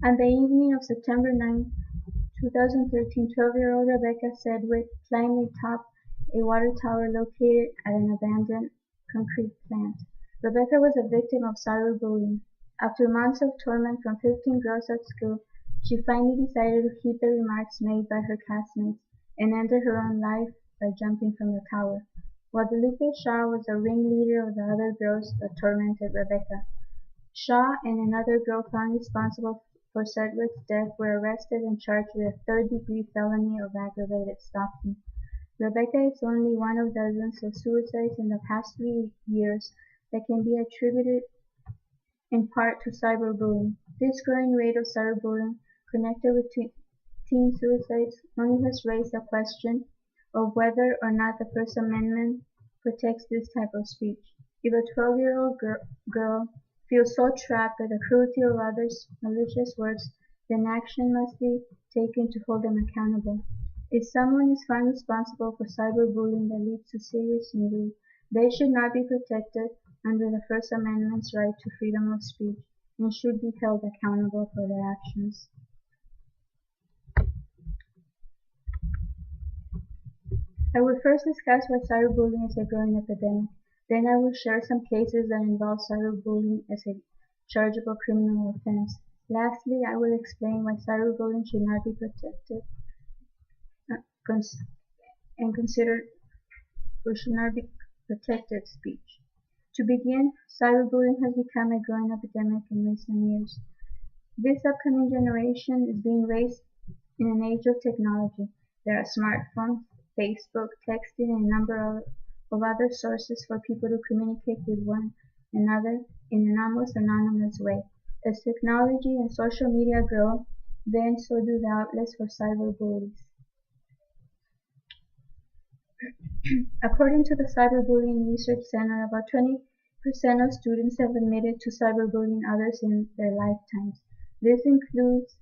On the evening of September 9, 2013, 12-year-old Rebecca Sedgwick climbed atop a water tower located at an abandoned concrete plant. Rebecca was a victim of cyberbullying. After months of torment from 15 girls at school, she finally decided to heed the remarks made by her classmates and ended her own life by jumping from the tower. Guadalupe Shaw was the ringleader of the other girls that tormented Rebecca. Shaw and another girl found responsible for Sedgwick's death were arrested and charged with a third-degree felony of aggravated stalking. Rebecca is only one of dozens of suicides in the past 3 years that can be attributed in part to cyberbullying. This growing rate of cyberbullying connected with teen suicides only has raised the question of whether or not the First Amendment protects this type of speech. If a 12-year-old girl feels so trapped by the cruelty of others' malicious words, then action must be taken to hold them accountable. If someone is found responsible for cyberbullying that leads to serious injury, they should not be protected under the First Amendment's right to freedom of speech and should be held accountable for their actions. I will first discuss why cyberbullying is a growing epidemic. Then I will share some cases that involve cyberbullying as a chargeable criminal offense. Lastly, I will explain why cyberbullying should not be protected and considered or should not be protected speech. To begin, cyberbullying has become a growing epidemic in recent years. This upcoming generation is being raised in an age of technology. There are smartphones, Facebook, texting, and a number of other sources for people to communicate with one another in an almost anonymous way. As technology and social media grow, then so do the outlets for cyberbullies. According to the Cyberbullying Research Center, about 20% of students have admitted to cyberbullying others in their lifetimes. This includes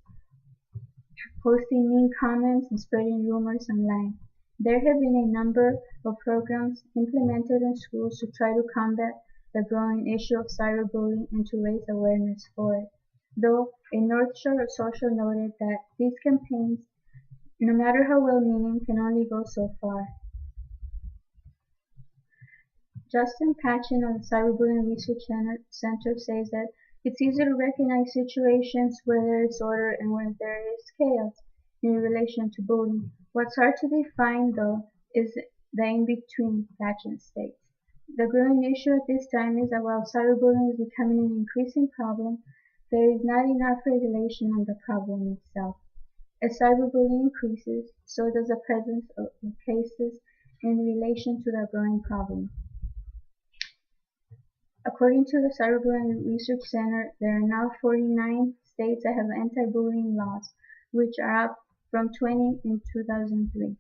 posting mean comments and spreading rumors online. There have been a number of programs implemented in schools to try to combat the growing issue of cyberbullying and to raise awareness for it. Though a North Shore social noted that these campaigns, no matter how well-meaning, can only go so far. Justin Patchen of the Cyberbullying Research Center says that it's easy to recognize situations where there is order and where there is chaos in relation to bullying. What's hard to define, though, is the in-between, Patchen states. The growing issue at this time is that while cyberbullying is becoming an increasing problem, there is not enough regulation on the problem itself. As cyberbullying increases, so does the presence of cases in relation to the growing problem. According to the Cyberbullying Research Center, there are now 49 states that have anti-bullying laws, which are up from 20 in 2003.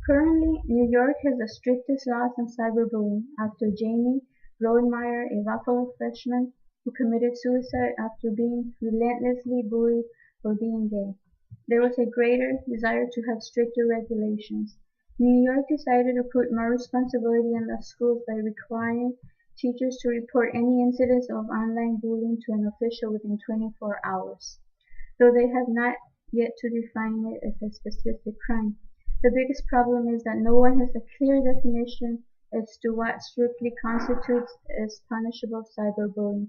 Currently, New York has the strictest laws on cyberbullying after Jamie Rodemeyer, a Buffalo freshman who committed suicide after being relentlessly bullied for being gay. There was a greater desire to have stricter regulations. New York decided to put more responsibility on the schools by requiring teachers to report any incidents of online bullying to an official within 24 hours, though they have not yet to define it as a specific crime. The biggest problem is that no one has a clear definition as to what strictly constitutes as punishable cyberbullying.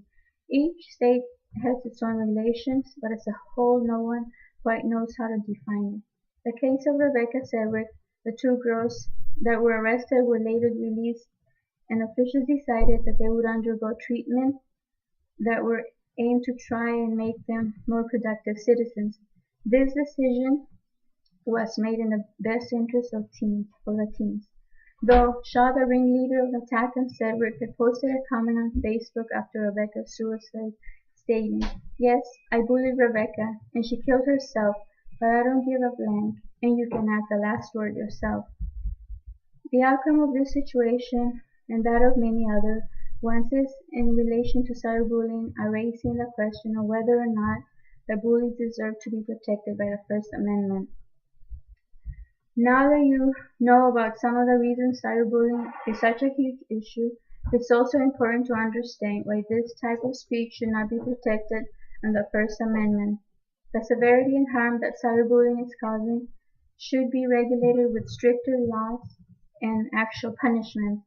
Each state has its own regulations, but as a whole no one quite knows how to define it. The case of Rebecca Sedgwick, the two girls that were arrested were later released, and officials decided that they would undergo treatment that were aimed to try and make them more productive citizens. This decision was made in the best interest of the teens. Though Shaw, the ringleader of the attack on Sedgwick, had posted a comment on Facebook after Rebecca's suicide, stating, "Yes, I bullied Rebecca, and she killed herself, but I don't give a blank, and you can add the last word yourself." The outcome of this situation, and that of many other ones in relation to cyberbullying, are raising the question of whether or not the bullies deserve to be protected by the First Amendment. Now that you know about some of the reasons cyberbullying is such a huge issue, it's also important to understand why this type of speech should not be protected under the First Amendment. The severity and harm that cyberbullying is causing should be regulated with stricter laws and actual punishment.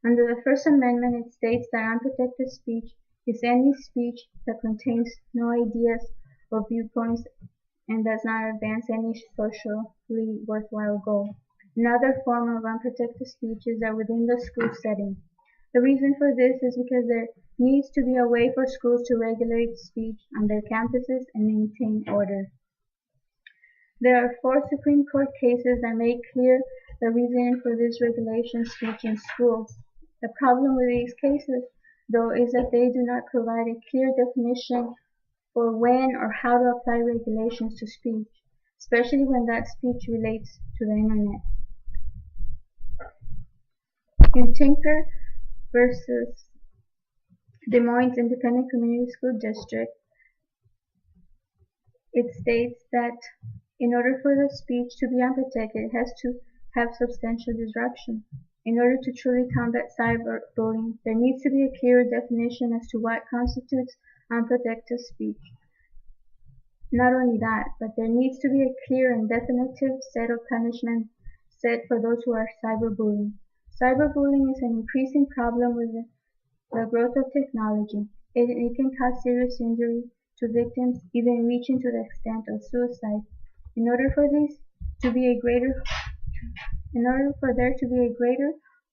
Under the First Amendment, it states that unprotected speech is any speech that contains no ideas or viewpoints and does not advance any socially worthwhile goal. Another form of unprotected speech is that within the school setting. The reason for this is because there needs to be a way for schools to regulate speech on their campuses and maintain order. There are 4 Supreme Court cases that make clear the reason for this regulation of speech in schools. The problem with these cases, though, is that they do not provide a clear definition for when or how to apply regulations to speech, especially when that speech relates to the internet. In Tinker versus Des Moines Independent Community School District, it states that in order for the speech to be unprotected, it has to have substantial disruption. In order to truly combat cyberbullying, there needs to be a clear definition as to what constitutes unprotected speech. Not only that, but there needs to be a clear and definitive set of punishments set for those who are cyberbullying. Cyberbullying is an increasing problem with the growth of technology. It can cause serious injury to victims, even reaching to the extent of suicide. In order for there to be a greater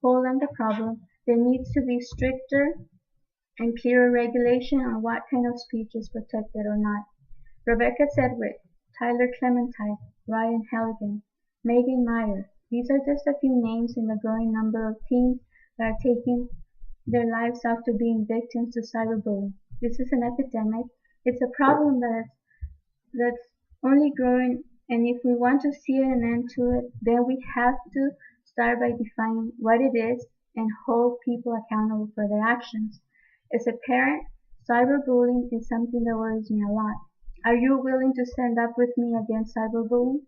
hold on the problem, there needs to be stricter and clearer regulation on what kind of speech is protected or not. Rebecca Sedgwick, Tyler Clementine, Ryan Halligan, Megan Meyer. These are just a few names in the growing number of teens that are taking their lives after being victims to cyberbullying. This is an epidemic. It's a problem that's only growing, and if we want to see an end to it, then we have to start by defining what it is and hold people accountable for their actions. As a parent, cyberbullying is something that worries me a lot. Are you willing to stand up with me against cyberbullying?